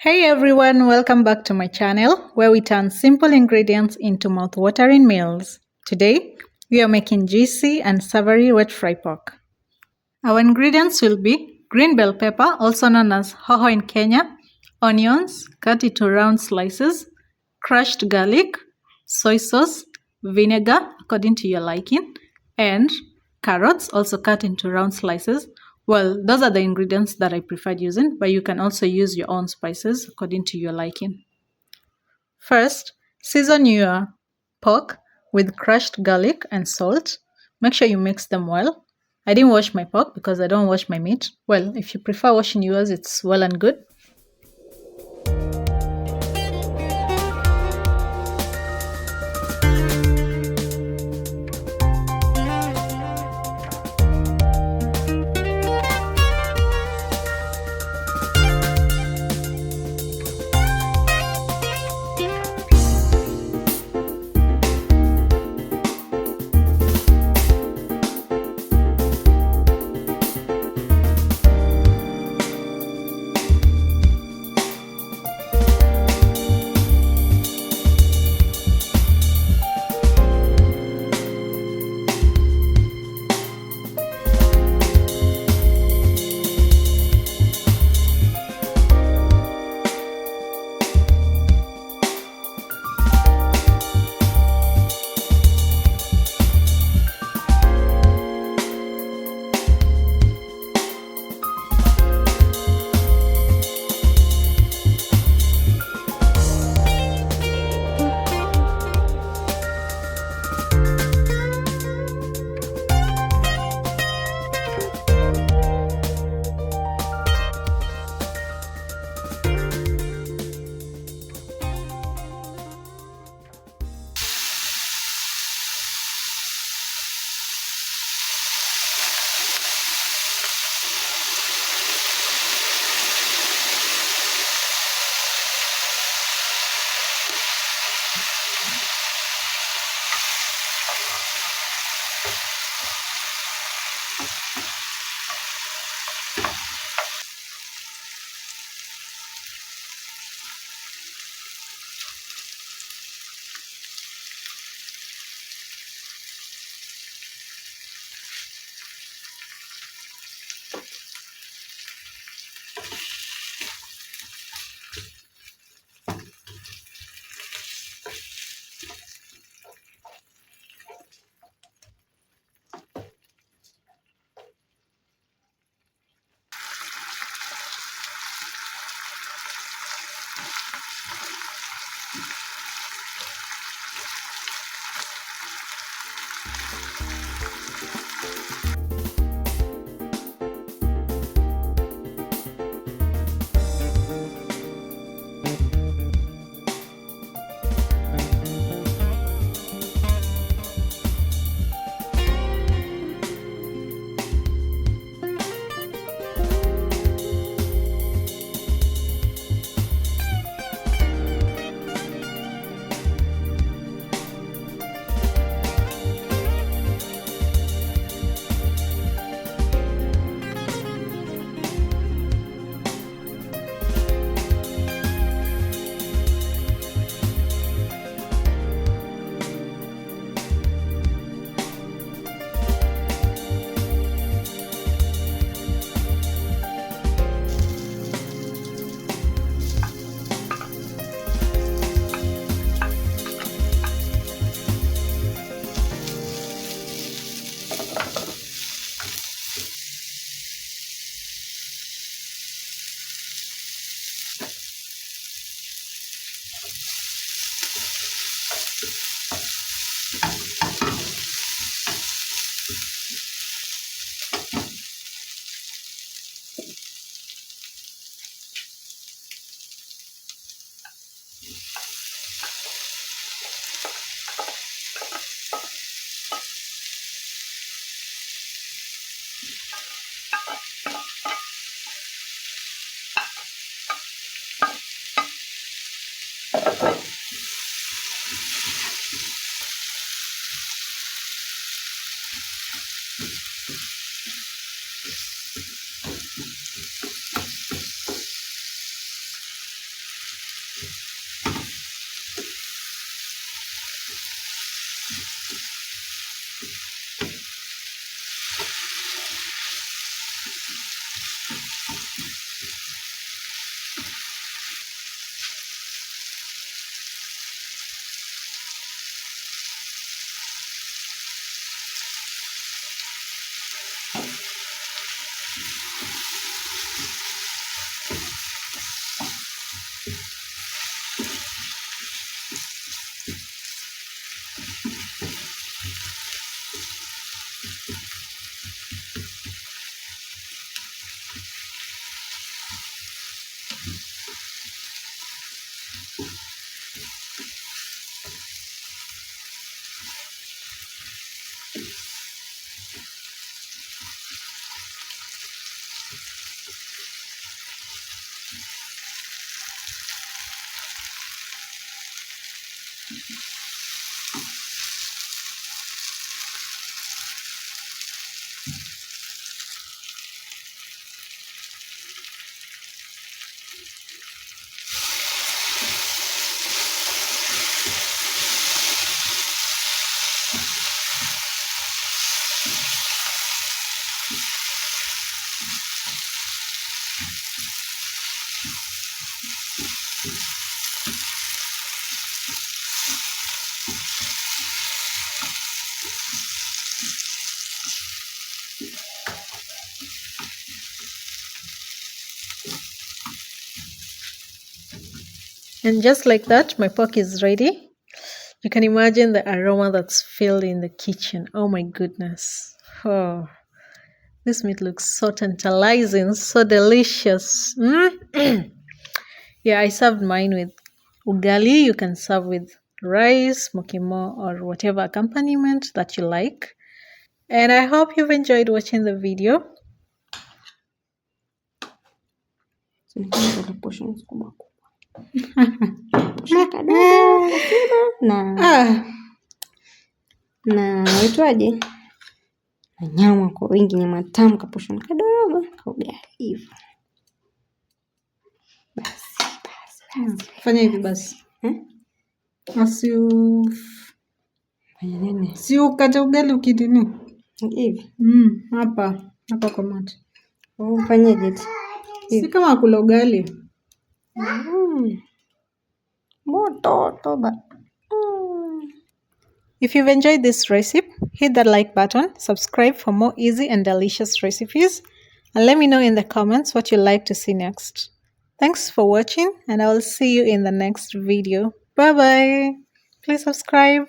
Hey everyone, welcome back to my channel where we turn simple ingredients into mouth-watering meals. Today, we are making juicy and savory wet fry pork. Our ingredients will be green bell pepper, also known as hoho in Kenya, onions, cut into round slices, crushed garlic, soy sauce, vinegar according to your liking, and carrots also cut into round slices. Well, those are the ingredients that I preferred using, but you can also use your own spices according to your liking. First, season your pork with crushed garlic and salt. Make sure you mix them well. I didn't wash my pork because I don't wash my meat. Well, if you prefer washing yours, it's well and good. And just like that, my pork is ready. You can imagine the aroma that's filled in the kitchen. Oh my goodness. Oh, this meat looks so tantalizing, so delicious. Yeah, I served mine with ugali. You can serve with rice, mokimo, or whatever accompaniment that you like. And I hope you've enjoyed watching the video. Na waitwaje, na nyama kwa wingi, nyama tamu, kaposhoni kadogo, kaugali hivyo. Fanya hivi basi. Fanya nini? Si ukate ugali ukidini Hivi. Hapa kwa mate. Fanyeje? Si kama kula ugali. Moto toba. If you've enjoyed this recipe, hit that like button, subscribe for more easy and delicious recipes, and let me know in the comments what you'd like to see next. Thanks for watching, and I will see you in the next video. Bye bye. Please subscribe.